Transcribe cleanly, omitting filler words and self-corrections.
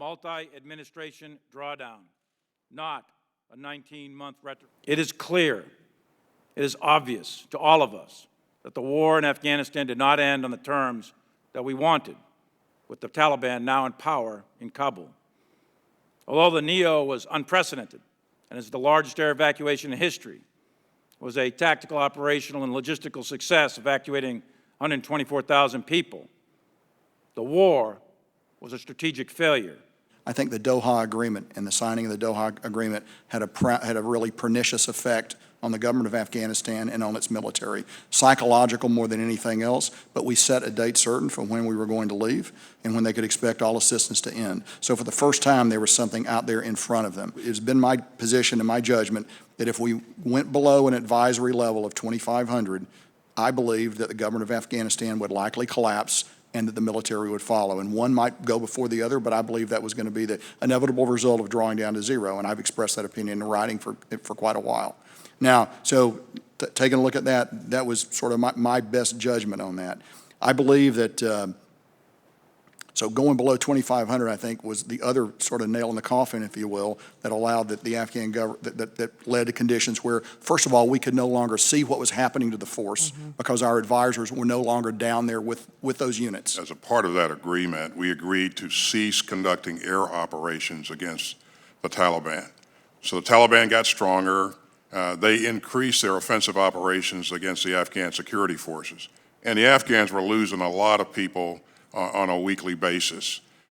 multi-administration drawdown, not a 19-month retro. It is clear, it is obvious to all of us that the war in Afghanistan did not end on the terms that we wanted, with the Taliban now in power in Kabul. Although the NEO was unprecedented and is the largest air evacuation in history, it was a tactical, operational, and logistical success, evacuating 124,000 people. The war was a strategic failure. I think the Doha Agreement and the signing of the Doha Agreement had a really pernicious effect on the government of Afghanistan and on its military. Psychological more than anything else, but we set a date certain for when we were going to leave and when they could expect all assistance to end. So for the first time, there was something out there in front of them. It's been my position and my judgment that if we went below an advisory level of 2,500, I believe that the government of Afghanistan would likely collapse and that the military would follow. And one might go before the other, but I believe that was going to be the inevitable result of drawing down to zero, and I've expressed that opinion in writing for quite a while. Now, so taking a look at that, that was sort of my best judgment on that. I believe that, so going below 2,500, I think, was the other sort of nail in the coffin, if you will, that allowed the Afghan government, that led to conditions where, first of all, we could no longer see what was happening to the force because our advisors were no longer down there with those units. As a part of that agreement, we agreed to cease conducting air operations against the Taliban. So the Taliban got stronger. They increased their offensive operations against the Afghan security forces. And the Afghans were losing a lot of people on a weekly basis.